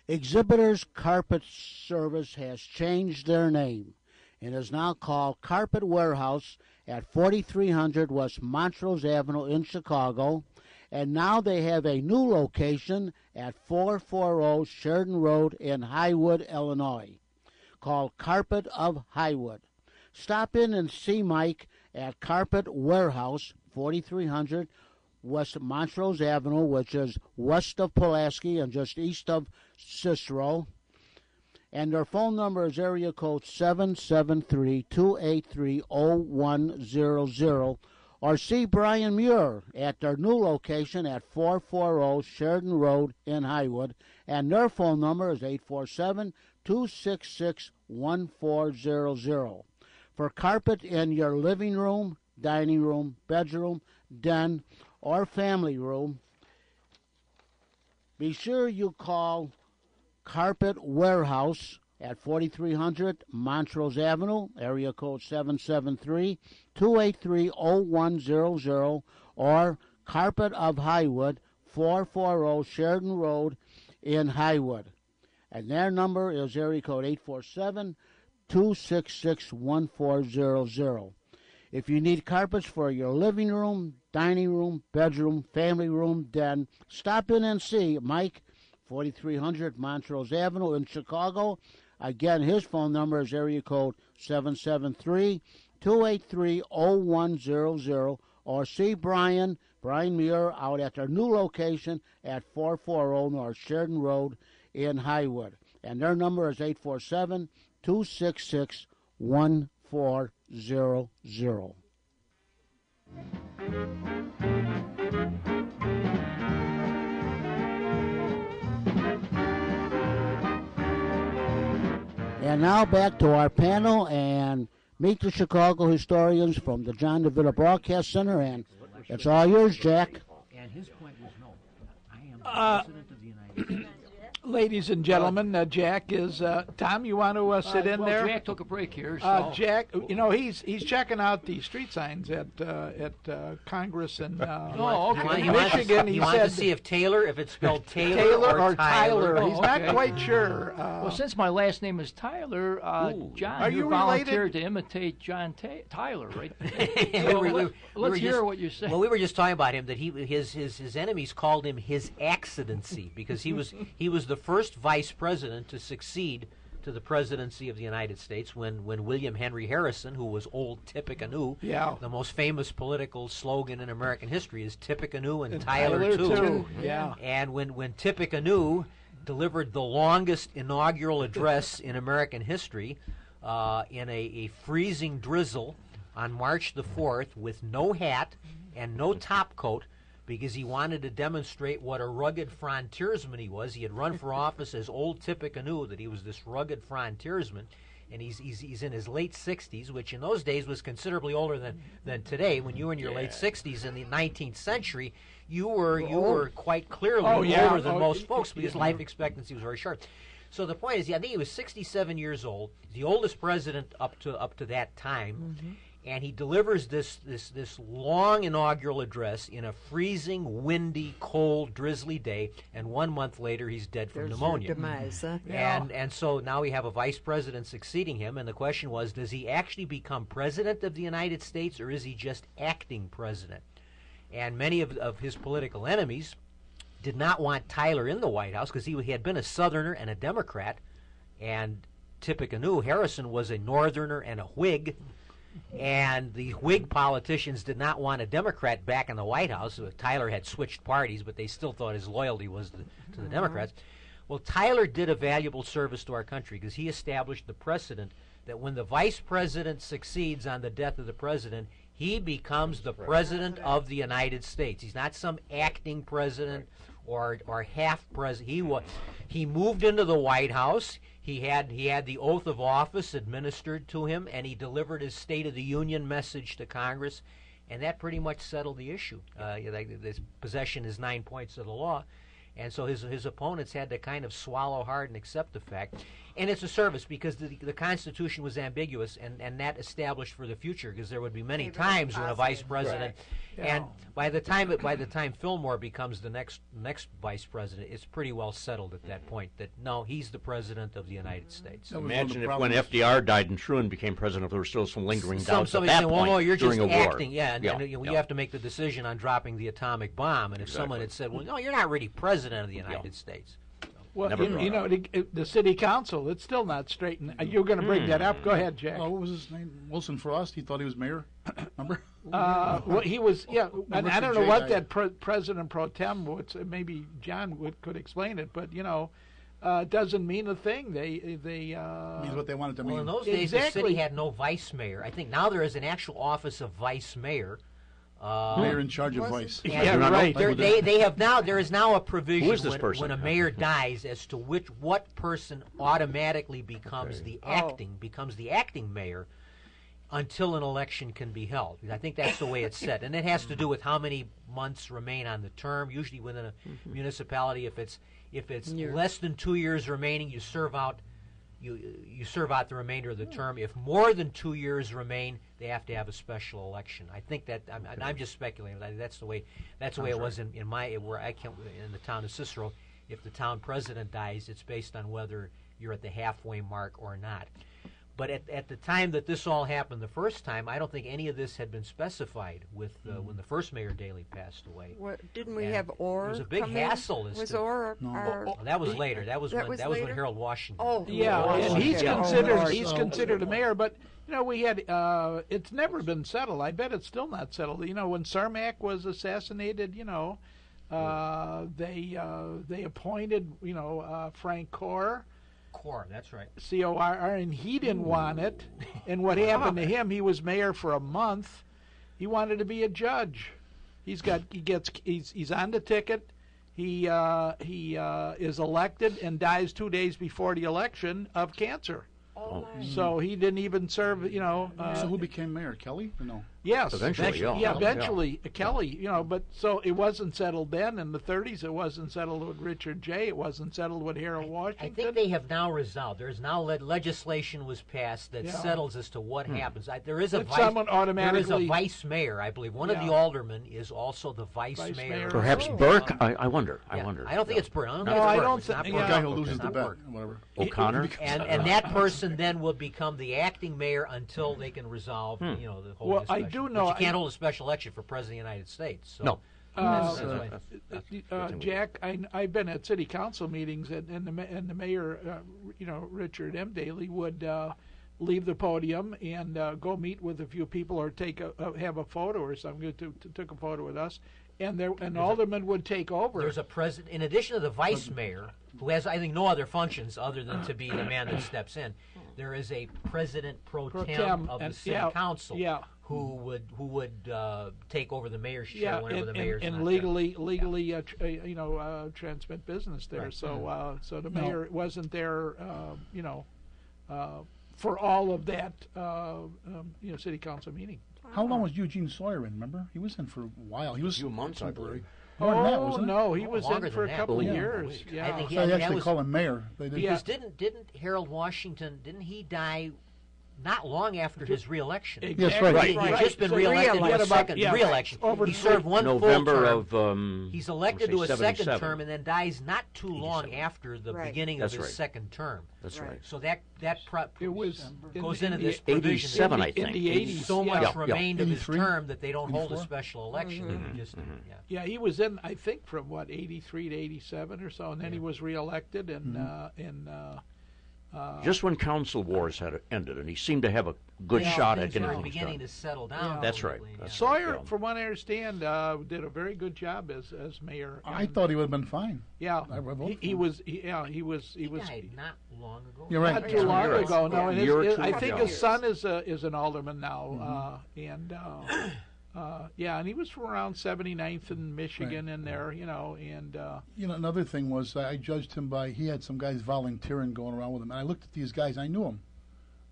Exhibitors Carpet Service has changed their name and is now called Carpet Warehouse at 4300 West Montrose Avenue in Chicago. And now they have a new location at 440 Sheridan Road in Highwood, Illinois, called Carpet of Highwood. Stop in and see Mike at Carpet Warehouse, 4300 West Montrose Avenue, which is west of Pulaski and just east of Cicero. And their phone number is area code 773-283-0100. Or see Brian Muir at their new location at 440 Sheridan Road in Highwood. And their phone number is 847-266-1400. For carpet in your living room, dining room, bedroom, den, or family room, be sure you call Carpet Warehouse at 4300 Montrose Avenue, area code 773-283-0100, or Carpet of Highwood, 440 Sheridan Road in Highwood. And their number is area code 847-266-1400. If you need carpets for your living room, dining room, bedroom, family room, den, stop in and see Mike, 4300 Montrose Avenue in Chicago. Again, his phone number is area code 773-283-0100, or see Brian Muir out at their new location at 440 North Sheridan Road in Highwood. And their number is 847-266-1400. And now back to our panel and meet the Chicago historians from the John DeVita Broadcast Center. And it's all yours, Jack. And his point was no. I am the President of the United States. Ladies and gentlemen, Jack is Tom. You want to sit in there? Jack took a break here. So. Jack, he's checking out the street signs at Congress and Michigan. He wanted to see if it's spelled Taylor or Tyler. Oh, he's not quite sure. Well, since my last name is Tyler, John, are you volunteered to imitate John Tyler, right? Let's hear what you say. Well, we were just talking about him that his enemies called him His Accidency because he was the first vice president to succeed to the presidency of the United States when William Henry Harrison, who was Old Tippecanoe, the most famous political slogan in American history is Tippecanoe and Tyler too. Yeah. And when Tippecanoe delivered the longest inaugural address in American history in a freezing drizzle on March the 4th with no hat and no top coat, because he wanted to demonstrate what a rugged frontiersman he was. He had run for office as Old Tippecanoe, that he was this rugged frontiersman, and he's in his late 60s, which in those days was considerably older than today. When you were in your late 60s in the 19th century, you were quite clearly older than most folks because life expectancy was very short. So the point is, I think he was 67 years old, the oldest president up to that time. Mm-hmm. And he delivers this long inaugural address in a freezing, windy, cold, drizzly day, and 1 month later he's dead from pneumonia. Your demise, huh? And so now we have a vice president succeeding him, and the question was, does he actually become president of the United States, or is he just acting president? And many of his political enemies did not want Tyler in the White House because he had been a Southerner and a Democrat, and Tippecanoe, Harrison, was a Northerner and a Whig. And the Whig politicians did not want a Democrat back in the White House. Tyler had switched parties, but they still thought his loyalty was to the Democrats. Well, Tyler did a valuable service to our country because he established the precedent that when the vice president succeeds on the death of the president, he becomes the president of the United States. He's not some acting president or half president. He moved into the White House. He had the oath of office administered to him, and he delivered his State of the Union message to Congress, and that pretty much settled the issue. This possession is 9 points of the law, And so his opponents had to kind of swallow hard and accept the fact. And it's a service because the Constitution was ambiguous, and that established for the future, because there would be many times when a vice president, and by the time Fillmore becomes the next vice president, it's pretty well settled at that point that no, he's the president of the United States. Imagine if when FDR died and Truman became president, there were still some lingering doubts at that saying, point well, no, you're during just a war. acting, you have to make the decision on dropping the atomic bomb, and if someone had said, well, no, you're not really president of the United States. Well, the city council, it's still not straightened. You're going to bring that up. Go ahead, Jack. Oh, what was his name? Wilson Frost. He thought he was mayor. Remember? Well, he was, and I don't know J. what I- that president pro tem would. Maybe John could explain it, but doesn't mean a thing. They means what they wanted to Well, mean. in those days, the Exactly. city had no vice mayor. I think now there is an actual office of vice mayor. Mayor in charge of vice. Yeah, right. There is now a provision Who is this person? when a mayor dies as to what person automatically becomes the acting mayor until an election can be held. I think that's the way it's set, and it has to do with how many months remain on the term. Usually within a municipality, if it's less than 2 years remaining, you serve out the remainder of the term. If more than 2 years remain, they have to have a special election. I think that I'm just speculating. That's the way it was in the town of Cicero. If the town president dies, it's based on whether you're at the halfway mark or not. But at the time that this all happened the first time, I don't think any of this had been specified with when the first Mayor Daley passed away. What, didn't we And have Orr? It was a big come in? hassle. Was Orr? Well, that was later. That was when later? Harold Washington. Oh, Yeah, and okay. he's Oh, considered Lord. he's considered a mayor, but we had it's never been settled. I bet it's still not settled. When Cermak was assassinated, they appointed Frank Corr, That's right. C-O-R-R, and he didn't want it. And what happened to him? He was mayor for a month. He wanted to be a judge. He's on the ticket. He is elected and dies 2 days before the election of cancer. Oh, my. So he didn't even serve. So who became mayor? Kelly or no? Yes, Eventually, yeah. eventually Kelly. But so it wasn't settled then in the 30s. It wasn't settled with Richard J. It wasn't settled with Harold I Washington. think they have now resolved. There's now legislation was passed that settles as to what happens. There is a That someone there is a automatically- vice mayor, I believe. One of the Yeah. aldermen is also the vice Vice mayor. mayor. Perhaps Oh. Burke? I wonder. Yeah. I wonder. I don't think it's Burke. I don't It's not think- The Burke. guy who Okay. loses It's the not bet, Burke. whatever. O'Connor? And that person then will become the acting mayor until they can resolve, the whole. Well, I do know- But you can't hold a special election for president of the United States. So No. that's why- Jack, I've been at city council meetings, and the mayor, Richard M. Daley would leave the podium and go meet with a few people or have a photo or something. Took a photo with us, and an alderman would take over. There's a president, in addition to the vice mayor, who has, I think, no other functions other than to be the man that steps in. There is a president pro tem of the city council who would take over the mayor's chair whenever the mayor's and not legally transmit business there. Right. So the mayor wasn't there, for all of that, city council meeting. How long was Eugene Sawyer in? Remember, he was in for a while. He was few months, I temporary. believe. More than that, Oh wasn't it? no, he was longer in for a than that. couple of Yeah. years. I Yeah. think So they that actually was- call him mayor. They didn't. Yeah. Because didn't Harold Washington, didn't he die not long after his reelection? Yes, right. He had just been So reelected to a re-elected. second Yeah, reelection. over He the served one November full term. of He's elected to a second 77. term and then dies not too long after the Right. beginning That's of his right. second term. That's Right. right. So that It was goes in into the this provision. 87, I in think. the 80s. So much Yeah, yeah. remained of his 83? term that they don't hold a 84? special election. Mm-hmm. He just, Yeah, he was in, I think, from 83 to 87 or so, and then he was reelected, and Just when council wars had ended, and he seemed to have a good shot at things getting were things beginning done. to settle down. That's right. probably, That's Sawyer, Yeah. from what I understand, did a very good job as mayor. I and- thought he would have been fine. Yeah, I would vote for he him. was. He was. He died not long ago. You're right. Not too long You're right. ago. No, and A year or his, two I ago. think his son is an alderman now, Mm-hmm. and he was from around 79th in Michigan in there, and Another thing was I judged him by he had some guys volunteering going around with him, and I looked at these guys. I knew them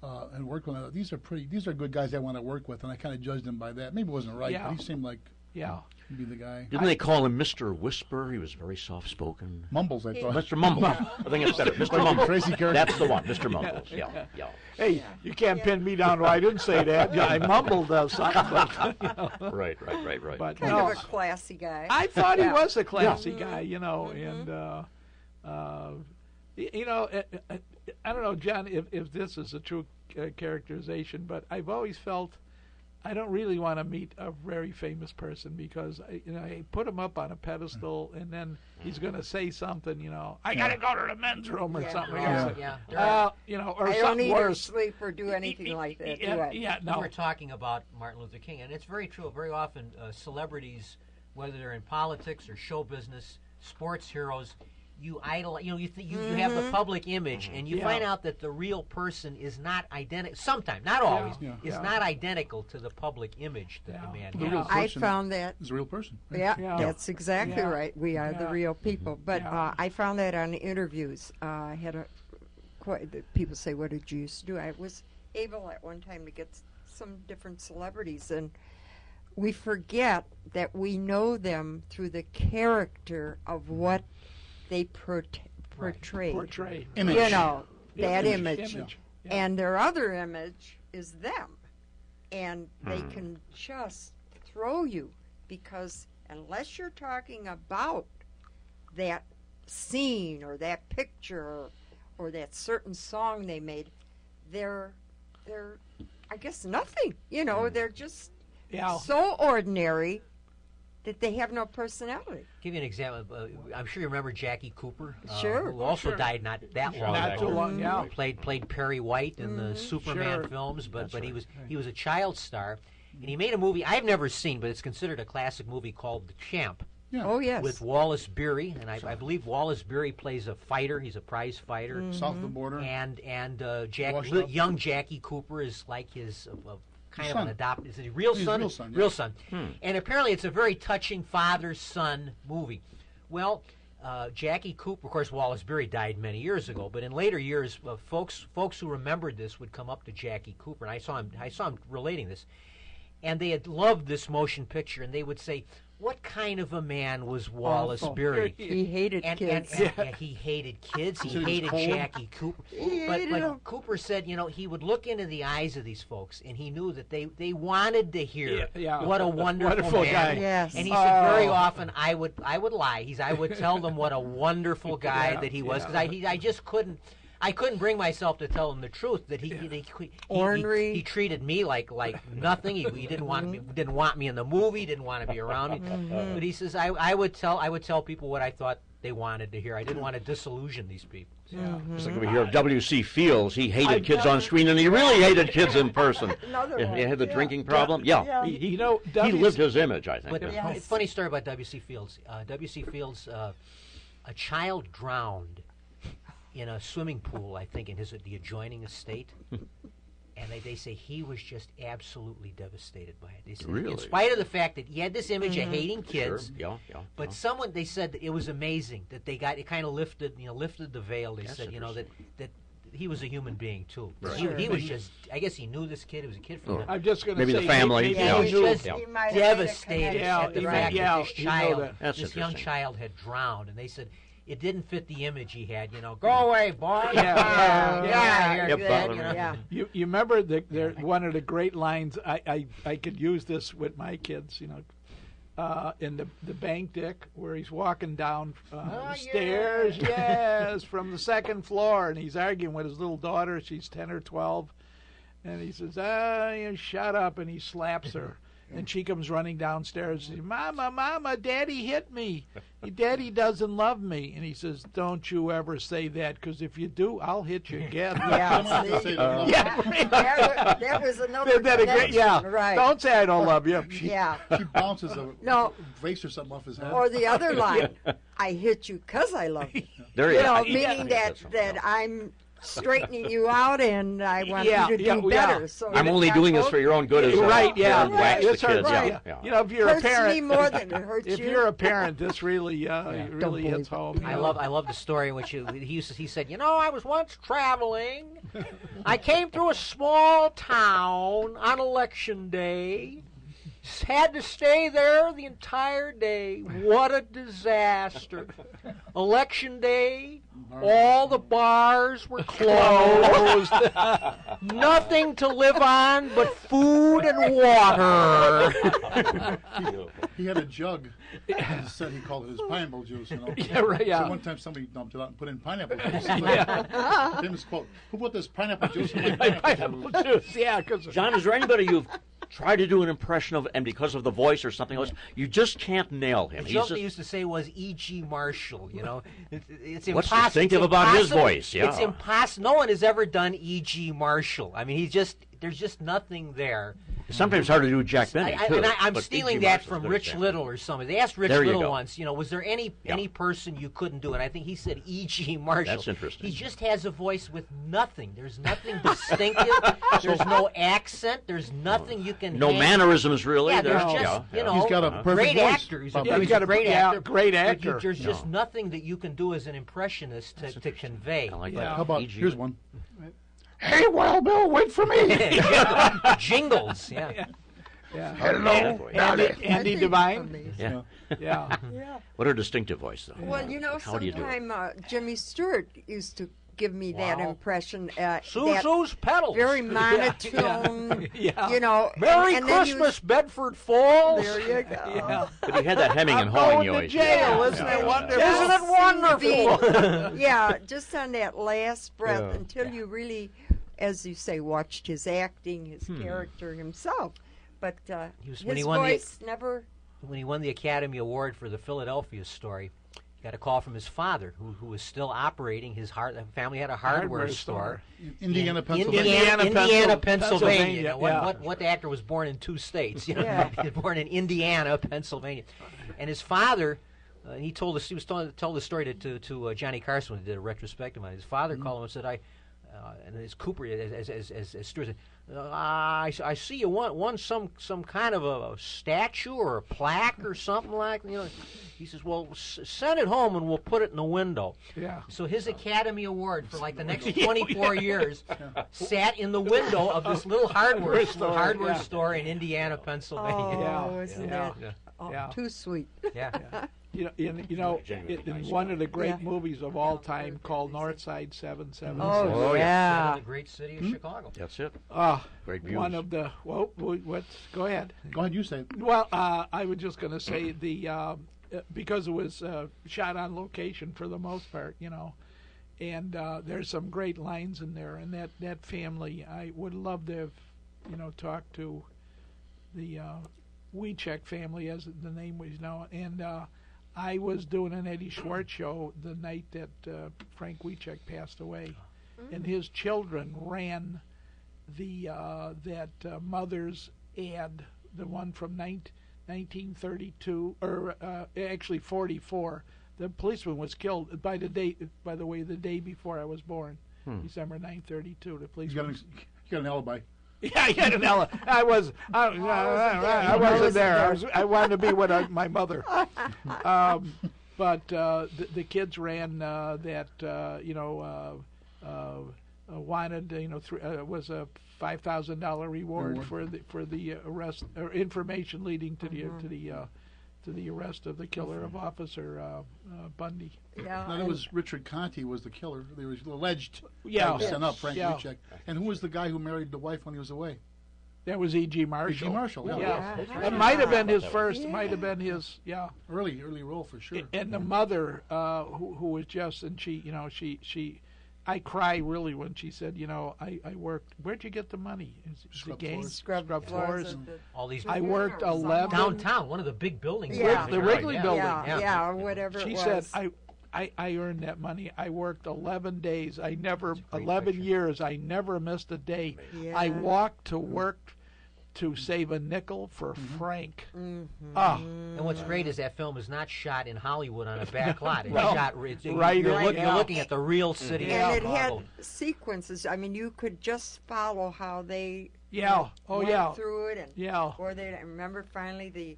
and worked with them. These are good guys I want to work with, and I kind of judged him by that. Maybe it wasn't right, Yeah. but he seemed like Yeah. He'd be the guy. Didn't they call him Mr. Whisper? He was very soft-spoken. Mumbles, I thought. Mr. Mumbles. I think it's better. Mr. Mumbles. Crazy character. That's the one. Mr. Mumbles. Yeah. Hey, you can't pin me down. I didn't say that. Yeah, I mumbled something. But, Right. but Kind no, of a classy guy. I thought he Yeah. was a classy guy, and I don't know, John, if this is a true characterization, but I've always felt I don't really want to meet a very famous person because I put him up on a pedestal and then he's going to say something, I got to go to the men's room or something. Yeah. Or I don't something eat or worse. sleep or do anything like that, do I? Yeah, We no. were talking about Martin Luther King, and it's very true. Very often, celebrities, whether they're in politics or show business, sports heroes, you idolize. You have the public image, and you Yeah. find out that the real person is not identical. Sometimes, not always, is not identical to the public image that the man The has. real I person found that. is a real person. Right? Yeah, Yeah. that's exactly Yeah. right. We are the Yeah. real people. But Yeah. I found that on interviews. I had people say, "What did you used to do?" I was able at one time to get some different celebrities, and we forget that we know them through the character of what they portray. Portray. Image. That image. Yeah. And their other image is them. And they can just throw you because unless you're talking about that scene or that picture or that certain song they made, they're I guess nothing. They're just Yeah. so ordinary that they have no personality. Give you an example. I'm sure you remember Jackie Cooper, Sure. who also died not that long Not ago. too long, yeah. Played Perry White in the Superman Sure. films, but he was a child star, and he made a movie I've never seen, but it's considered a classic movie called The Champ. Yeah. Oh, yes. With Wallace Beery, and I believe Wallace Beery plays a fighter. He's a prize fighter, South of the border. and Washed up. young Jackie Cooper is like his kind of Son. an adopted. Is it real He's son? real son, yeah. Real son. And apparently, it's a very touching father-son movie. Well, Jackie Cooper, of course, Wallace Beery died many years ago, but in later years, folks who remembered this would come up to Jackie Cooper, and I saw him relating this, and they had loved this motion picture, and they would say, "What kind of a man was Wallace Awful. Beery?" He hated And kids. he hated kids. He So he was hated cold? Jackie Cooper. He But hated them. Cooper said, he would look into the eyes of these folks, and he knew that they wanted to hear Yeah. what a wonderful man. guy. Yes. And he said very often I would lie. I would tell them what a wonderful guy Yeah, that he was yeah. because I just couldn't. I couldn't bring myself to tell him the truth that Ornery. he treated me like nothing. He didn't want me in the movie. Didn't want to be around me. But he says I would tell people what I thought they wanted to hear. I didn't want to disillusion these people. It's like we hear of W.C. Fields. He hated kids on screen, and he really hated kids in person. Another He one. had the Yeah. drinking problem. Yeah. Yeah. He You know, he lived his image, I think. But yeah. Yes. funny story about W.C. Fields. W.C. Fields, a child drowned in a swimming pool, I think, in the adjoining estate. And they say he was just absolutely devastated by it. They said, Really? in spite of the fact that he had this image of hating kids, Sure. Yeah. but they said that it was amazing that they got it kind of lifted the veil. They That's said, interesting. that he was a human being too. Right. He was just, I guess he knew this kid. He was a kid from Oh. I'm just going to Maybe say the family, maybe Yeah, he he knew. just Yeah. he might have made a devastated connection. at the Yeah, fact yeah, that this you know child, that. That's this young interesting. child had drowned, and they said it didn't fit the image he had. Go away, boy. Yeah. you're Yep, dead, Yeah. You remember one of the great lines? I could use this with my kids. In the bank, Dick, where he's walking down the stairs, yes, from the second floor, and he's arguing with his little daughter. She's 10 or 12, and he says, you shut up, and he slaps her. And she comes running downstairs and says, Mama, Daddy hit me. Daddy doesn't love me. And he says, don't you ever say that, because if you do, I'll hit you again. Yeah, see? That was another Isn't that a great, yeah. connection, right. Don't say I don't love you. Yeah. She bounces a No. vase or something off his head. Or the other line, I hit you 'cause I love you. There You you know, go. meaning that I'm straightening you out and I want you to do better. So I'm it's only not doing this both- for your own good as Right, yeah. wax the That's right, kids. right. Yeah. If you're a Hurts me parent, more than it hurts if you. you're a parent, this really, Don't really hits believe home. I love the story in which he said, I was once traveling. I came through a small town on election day, Had to stay there the entire day. What a disaster. Election day, all the bars were closed. Nothing to live on but food and water. He had a jug. He said he called it his pineapple juice, you know. Yeah, right, yeah. So one time somebody dumped it out and put in pineapple juice. Famous quote, who put this pineapple juice in my pineapple juice? Juice, yeah, because John, is there anybody you've tried to do an impression of, and because of the voice or something else, you just can't nail him? The He's joke just, they used to say was E.G. Marshall, you know. It's what's impossible. distinctive about his voice? Yeah. It's impossible. No one has ever done E.G. Marshall. I mean, there's just nothing there. Sometimes it's hard to do with Jack Benny, too. I'm but stealing E.G. that Marshall's from good Rich example. Little or something. They asked Rich There you Little go. once, you know, was there any person you couldn't do? And I think he said E.G. Marshall. That's interesting. He just has a voice with nothing. There's nothing distinctive. There's no accent. There's nothing you can. No mannerisms, really. Yeah, there's There's- just you know. He's got a perfect great voice. actor. He's Bob a, He's got a great yeah, actor. great but actor. There's just nothing that you can do as an impressionist to convey. I like Yeah. that. How about, E.G. here's one. hey, Wild Bill, wait for me. Jingles. Yeah. Yeah. Hello, Andy Devine. Amazing. Yeah. Yeah. Yeah. What a distinctive voice, though. Well, you know, How do you do it? sometime Jimmy Stewart used to give me that Wow. impression. That Suzu's pedals. very Yeah. monotone, Yeah. you know. Merry and then you- Christmas, Bedford Falls. There you go. Yeah. But you had that hemming and I'm hawing going you to always jail. did. Isn't it wonderful? Isn't it wonderful? Yeah, just on that last breath Yeah. until you really, as you say, watched his acting, his character himself. But He was- his when he won the- voice never. When he won the Academy Award for the Philadelphia story, he got a call from his father, who was still operating his the family had a hardware store. Indiana, in Pennsylvania. Indiana, Pennsylvania. Pennsylvania, Now, yeah. what actor was born in 2 states? You know, Yeah. he was born in Indiana, Pennsylvania, and his father. He told us he was told the story to Johnny Carson when he did a retrospective on it. His father called him and said, and as Cooper as Stewart said, I see you want some kind of a statue or a plaque or something like, you know. He says, well, send it home and we'll put it in the window. Yeah. So his Academy Award for like the next 24 years sat in the window of this little hardware store in Indiana, Pennsylvania. Oh, Yeah. isn't Yeah. that Yeah. too sweet? Yeah. In one of the great movies of all time called Northside 777. Oh, in yeah. the great city of Chicago. That's it. Ah, Great views. one of the what's go ahead. Go ahead, you say it. Well, I was just going to say because it was shot on location for the most part, you know, and there's some great lines in there, and that family, I would love to have, you know, talked to the Wiechek family, as the name was known, and I was doing an Eddie Schwartz show the night that Frank Wiechek passed away, and his children ran the mother's ad, the one from 1932, or actually 44. The policeman was killed by the day before I was born, December 9/32. The You policeman. got an alibi. Yeah, I got an Ella. I wasn't there. I wanted to be with my mother. But the kids ran wanted, was a $5,000 reward for the arrest or information leading to the arrest of the killer of Officer Bundy. Yeah. No, that was Richard Conte was the killer. They was alleged. Yeah. Guy was sent up, Frank Yeah. Wiechek. And who was the guy who married the wife when he was away? That was E.G. Marshall. E.G. Marshall, yeah. Yeah. It might have been his first. It might have been his. Yeah. Early role for sure. And the mother, who was just, and she, I cry really when she said, I worked. Where'd you get the money? Is it Scrub game? floors. Scrub floors. All these I worked 11. downtown, one of the big buildings. Yeah. The Wrigley Building. Yeah, whatever She it said, was. I earned that money. I worked 11 days. great 11 picture. years. I never missed a day. Yeah. I walked to work to save a nickel for Frank. Mm-hmm. Ah, And what's great is that film is not shot in Hollywood on a back lot. It's No. shot. Right, You're looking at the real city and of it had Chicago. sequences. I mean, you could just follow how they yeah. Oh, went yeah. through it, and Yeah. or they. I remember finally the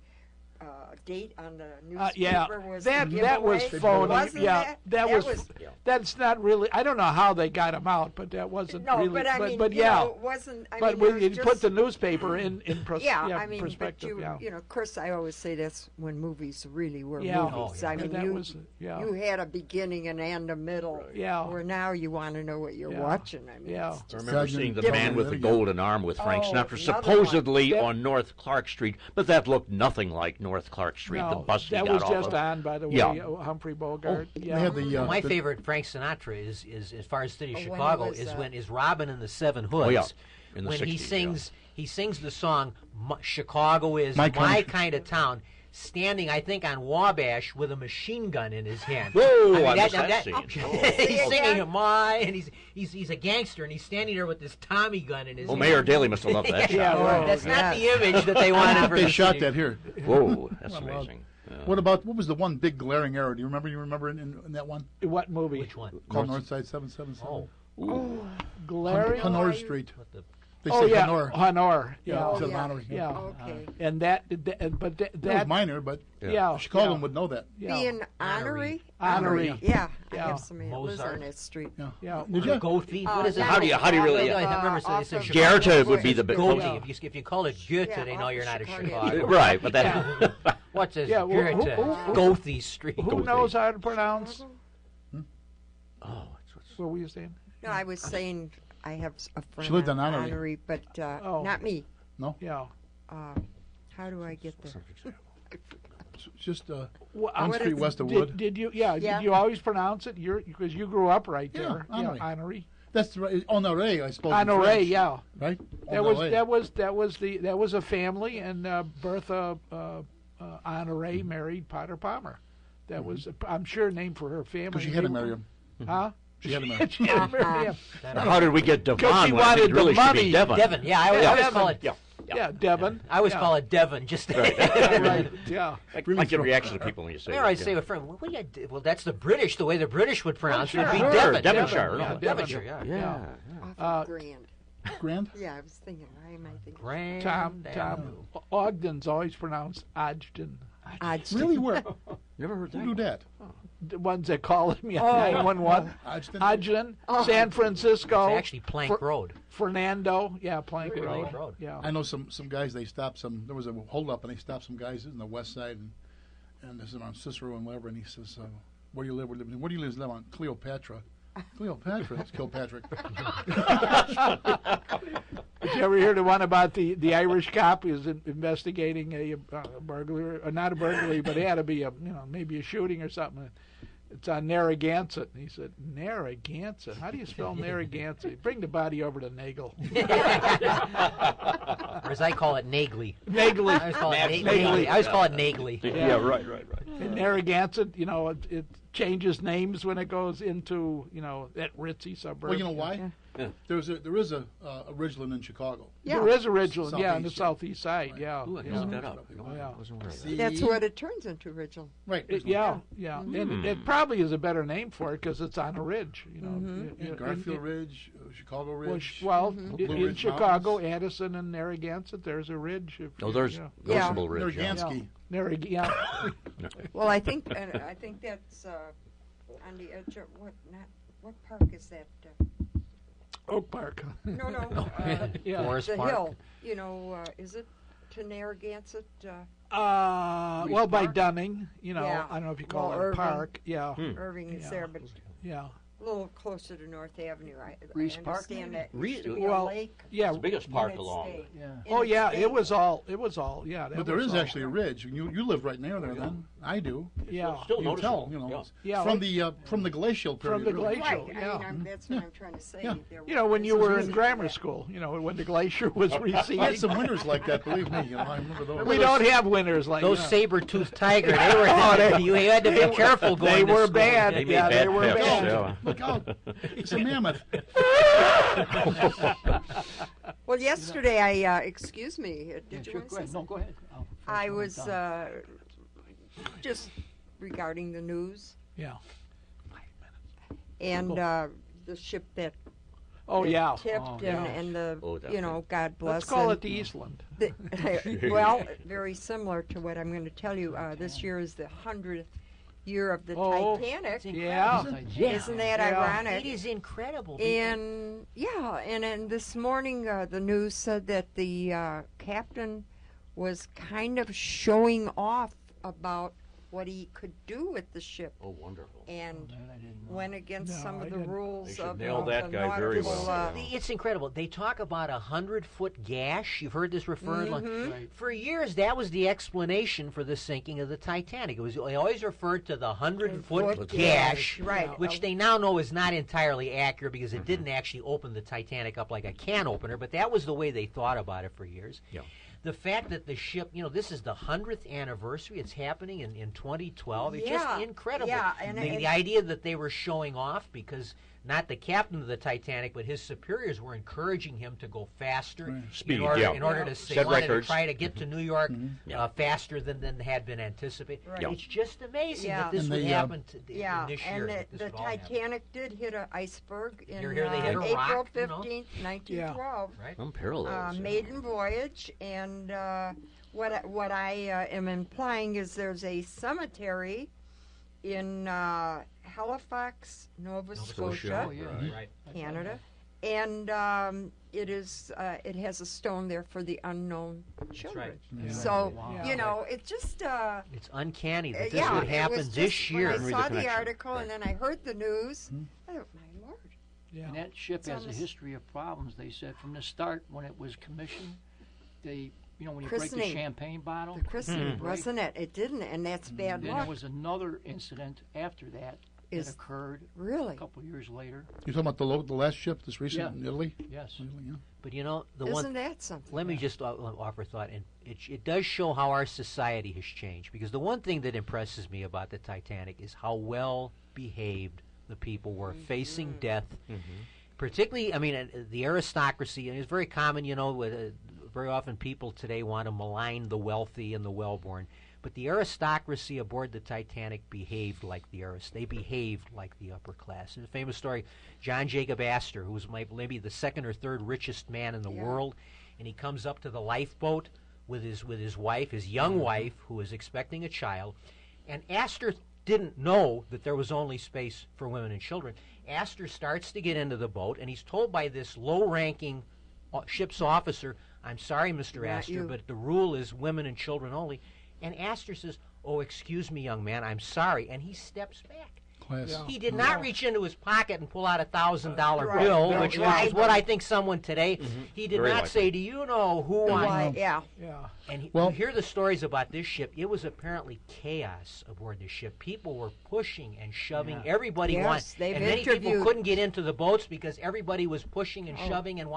date on the newspaper Yeah, was that a that was giveaway? phony. Wasn't Yeah, that was. Yeah. That's not really. I don't know how they got him out, but that wasn't No, really. but I mean, but you yeah. know, it wasn't. I But mean, we it was put just, the newspaper in I mean, but perspective. you know, of course, I always say that's when movies really were Yeah. movies. Oh, yeah. I mean, that you was you had a beginning and a middle. Yeah. Where now you want to know what you're Yeah. watching. I mean, Yeah. it's I just remember Sergeant seeing the Different. man with the golden arm with Frank Oh, Sinatra, another supposedly one. on North Clark Street, but that looked nothing like North Clark Street. The No, bus he that got was off just of. on, by the way. Yeah. Humphrey Bogart. They yeah. had the, My the- favorite Frank Sinatra is as far as city of Oh, when he Chicago was, is Robin and the Seven Hoods. Oh, yeah. In the when 60s, he sings the song Chicago is My my country." kind of town, standing I think on Wabash with a machine gun in his hand. Whoa, I I mean, missed that scene. Oh. he's singing my and he's a gangster and he's standing there with this Tommy gun in his Well, hand. Mayor Daley must have loved that Yeah, shot. well, That's yeah. not the image that they wanted for they the shot city. that here. Whoa, that's Well, amazing. Yeah. What was the one big glaring error? Do you remember? In that one What movie? Which one? called Northside 777? Oh, Glaring. Honor Street. what the They Oh said yeah, Honor. Honor. Yeah, Yeah, instead of yeah. Honor. yeah. okay. And that, but That was that, minor, but yeah, Chicagoan would know that. yeah, Being honorary. Honorary. Yeah, I Yeah. have somebody that lives Mozart. on that street. Yeah. yeah. Did you? Goethe. What is it? no, How do you really- I remember so they off said of Chicago. Goethe would be the big Goethe. Yeah. If you call it Goethe, Yeah, they know off you're of not a Chicago. Chicago. Right, but that. What's this? Yeah, well, Goethe. who- Goethe Street. Who knows how to pronounce? Oh, What were you saying? No, I was saying I have a friend She lived on on Honorary. Honorary, but Oh. not me. Yeah. How do I get there? It's just Well, on What Street is- west of Wood. Did you? Yeah. Yeah. Did you always pronounce it? Because you grew up right Yeah, there. Honorary. Honorary. That's right. Honoré, I suppose. in Honorary. French, Yeah. Right. That was a family, and Bertha Honoré married Potter Palmer. That was, I'm sure, named for her family. Because she had to marry him. Huh? She had to marry him. She had to marry him. How did we get Devon? Because she when I think wanted it really the should be money. Devon. Devon. Yeah, I always Devon. call it. Yeah. Yeah, Devon. I always Yeah. call it Devon. Just Yeah, right. Yeah. I get reaction to people when you say Where that. I say to a friend, well, that's the British. The way the British would pronounce it would be Sure, Devon. Devonshire, Yeah, no. Devonshire. Yeah. Yeah. Off of Grand. Grand? Yeah, I was thinking. Why am I thinking? Grand Tom Avenue. Ogden's always pronounced Ogden. Really? Where? Never heard that. Who do that? The ones that call him Oh. 911. Ogden? Ogden, Oh. San Francisco. It's actually Plank Road. Fernando. Yeah, Plank Plank Road. Road. Yeah. I know some guys. They stopped some. There was a holdup, and they stopped some guys in the west side, and this is on Cicero and whatever. And he says, "Where do you live? Where do you live on Cleopatra?" Cleopatra. It's Kilpatrick. Did you ever hear the one about the Irish cop who was investigating a burglary, or not a burglary, but it had to be maybe a shooting or something. It's on Narragansett. And he said, Narragansett? How do you spell Narragansett? Bring the body over to Nagel. Or as I call it, Nagley. Nagley. I always call it Nagley. Nagley. I always call it Nagley. Yeah, right. In Narragansett, it changes names when it goes into, that ritzy suburb. Well, you know why? Yeah. There is a Ridgeland in Chicago. Yeah. There is a Ridgeland, on the Southeast, southeast side, Right. yeah. Ooh, I can yeah. look that up. Yeah. I wasn't aware of that. See? That's what it turns into, Ridgeland. Right. Yeah. And it probably is a better name for it because it's on a ridge, Yeah, Garfield Ridge, Chicago Ridge. Well, Blue in Ridge Chicago, Mountains. Addison, and Narragansett, there's a ridge. Oh, there's Yeah. Gosable Ridge. Yeah. Narragansky. Yeah. Well, I think that's on the edge of what park is that? Oak Park. No, Yeah. Forest the Park. hill. Is it to Narragansett? Well, by Dunning, Yeah. I don't know if you call Well, it a Irving. park. Yeah. Irving is Yeah. there, but Yeah. a little closer to North Avenue. I Reese Park, understand maybe? that used to be Well, a lake. Yeah. It's the biggest in park its along. day. Yeah. In Oh its yeah, day. it was all. Yeah. But there is actually a ridge. You live right near there. Then I do. Yeah. Still You can tell. noticeable. Yeah. From the glacial period. From the really. glacial. Right. Yeah. That's what I'm trying to say. Yeah. There When you was were in reason grammar for that. school, when the glacier was I had receding. some winters like that. Believe me. I remember those. We don't have winters like Those that. saber-toothed tiger, you had to be careful going They to were school. bad. They made Yeah, they bad were pips, bad. yeah. Look out! It's a mammoth. Well, yesterday I excuse me. Did you Sure, want go to ahead. say No, something? go ahead. I was just regarding the news Yeah. and the ship that Oh, yeah. tipped Oh, and the Oh, you know, God bless. Let's call and it the Eastland. well, very similar to what I'm going to tell you. This year is the 100th year of the Oh, Titanic. Yeah. Isn't that Yeah. ironic? It is incredible. And yeah, and this morning the news said that the captain was kind of showing off about what he could do with the ship, Oh, wonderful. and I didn't know. went against No, some I of the didn't. rules They should of nail the that guy very nautical, well. It's incredible. They talk about 100-foot gash. You've heard this referred Mm-hmm. Right. for years. That was the explanation for the sinking of the Titanic. It was they always referred to the 100-foot Foot gash, right? which they now know is not entirely accurate because it didn't actually open the Titanic up like a can opener. But that was the way they thought about it for years. Yeah. The fact that the ship, this is the 100th anniversary. It's happening in 2012. It's Yeah, just incredible. yeah, and the idea that they were showing off because not the captain of the Titanic, but his superiors were encouraging him to go faster Speed, in order, yeah. in order to Set they wanted records. to try to get to New York Yeah. faster than had been anticipated. Right. It's just amazing Yeah. that this And would they, happen Yeah, in this year. and that this the would all happen. Titanic did hit an iceberg in Here they hit a April rock, 15th, 1912. Right? Some parallels. Maiden voyage, and what I am implying is there's a cemetery in Halifax, Nova Scotia, Oh, yeah. Right. Canada, and it has a stone there for the unknown children. right. So Wow. you know, it's just It's uncanny that this yeah, would it happen was this just, year. When I Read the saw the connection. article Right. and then I heard the news, I thought, my lord. Yeah. And that ship It's on has a this- history of problems. They said from the start when it was commissioned, they, when you break the Christening. champagne bottle, The christening, Right. wasn't it? It didn't, and that's bad then luck. there was another incident after that Is- that occurred a Really? couple of years later. You're talking about the last ship, this recent Yeah. in Italy? Yes. Italy, yeah. But the Isn't one that something? let me just offer a thought, and it does show how our society has changed. Because the one thing that impresses me about the Titanic is how well behaved the people were facing death. Particularly, I mean, the aristocracy, and it's very common, very often people today want to malign the wealthy and the well-born. But the aristocracy aboard the Titanic behaved like they behaved like the upper class. There's a famous story, John Jacob Astor, who was maybe the second or third richest man in the world, and he comes up to the lifeboat with his wife, his young wife, who is expecting a child, and Astor didn't know that there was only space for women and children. Astor starts to get into the boat, and he's told by this low-ranking ship's officer, "I'm sorry, Mr. Not Astor, you." but the rule is women and children only." And Astor says, "Oh, excuse me, young man, I'm sorry," and he steps back. Class. Yeah. He did not reach into his pocket and pull out $1,000 Right, bill, right, which right. is what I think someone today. He did Very not likely. say, "Do you know who I Why? am?" Yeah. Yeah. And Well- you hear the stories about this ship. It was apparently chaos aboard the ship. People were pushing and shoving. Yeah. People Yes, they've and many people interviewed- couldn't get into the boats because everybody was pushing and shoving and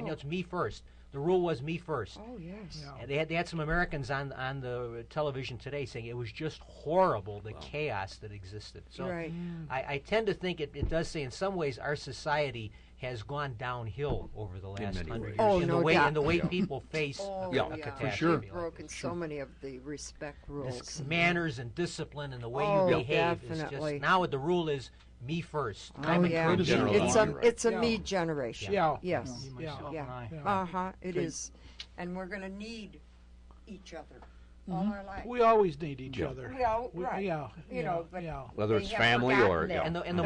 it's me first. The rule was me first. Oh yes. Yeah. And they had some Americans on the television today saying it was just horrible, the chaos that existed. So Right. I tend to think it does say in some ways our society has gone downhill over the last many 100 ways. years Oh, in no the way doubt. in the way people face Oh Yeah, a yeah. catastrophe. sure. like Broken this. so many of the respect rules. This manners and discipline and the way Oh, you behave is definitely. just now the rule is me first. Oh, I'm yeah. encouraging General you. It's a Yeah. me generation. Yeah. Yes. Me, myself, Yeah. and I. Yeah. Uh-huh. It is. And we're going to need each other all our life. We always need each Yeah. other. Well, We- right. Yeah. You know, but yeah. Whether they it's have family forgotten or that. yeah. And the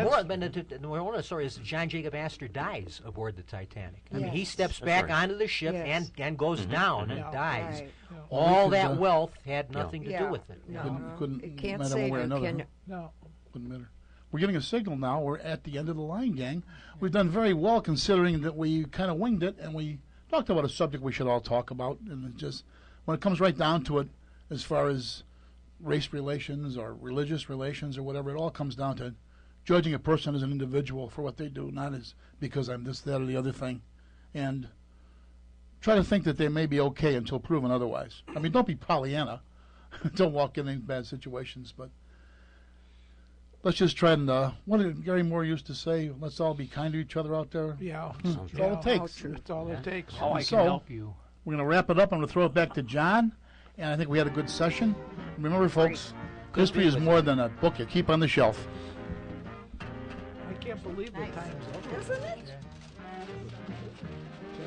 moral of the story is John Jacob Astor dies aboard the Titanic. I mean, he Yes. steps That's back right. onto the ship Yes. and goes down and Yeah. dies. Right. All we could, that wealth had nothing to Yeah. do with it. No, Couldn't it can't matter one save way or you. another, Can huh? No. Wouldn't matter. We're getting a signal now. We're at the end of the line, gang. We've done very well considering that we kind of winged it and we talked about a subject we should all talk about. And it just, when it comes right down to it, as far as race relations or religious relations or whatever, it all comes down to judging a person as an individual for what they do, not as because I'm this, that, or the other thing. And try to think that they may be okay until proven otherwise. I mean, don't be Pollyanna. Don't walk in any bad situations, but let's just try and, what did Gary Moore used to say? Let's all be kind to each other out there. Yeah. That's all it takes. That's all it takes. How I So- can help you. We're going to wrap it up. I'm going to throw it back to John. And I think we had a good session. Remember, folks, history is more than a book you keep on the shelf. I can't believe the time's up. Isn't it?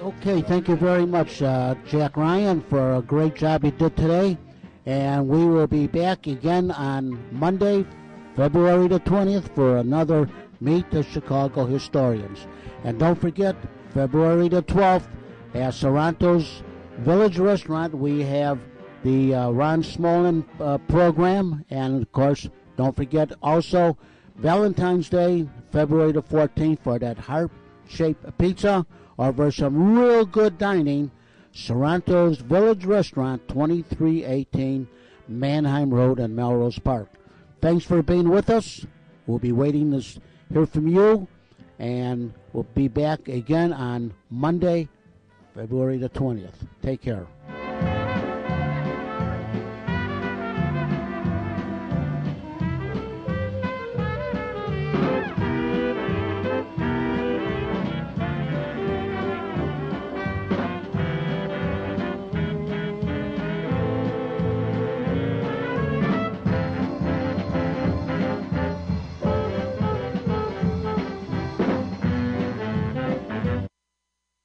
Okay, thank you very much, Jack Ryan, for a great job you did today. And we will be back again on Monday, February the 20th, for another Meet the Chicago Historians. And don't forget, February the 12th, at Sorrento's Village Restaurant, we have the Ron Smolin program. And, of course, don't forget also Valentine's Day, February the 14th, for that heart-shaped pizza, or for some real good dining, Sorrento's Village Restaurant, 2318 Manheim Road in Melrose Park. Thanks for being with us. We'll be waiting to hear from you, and we'll be back again on Monday, February the 20th. Take care.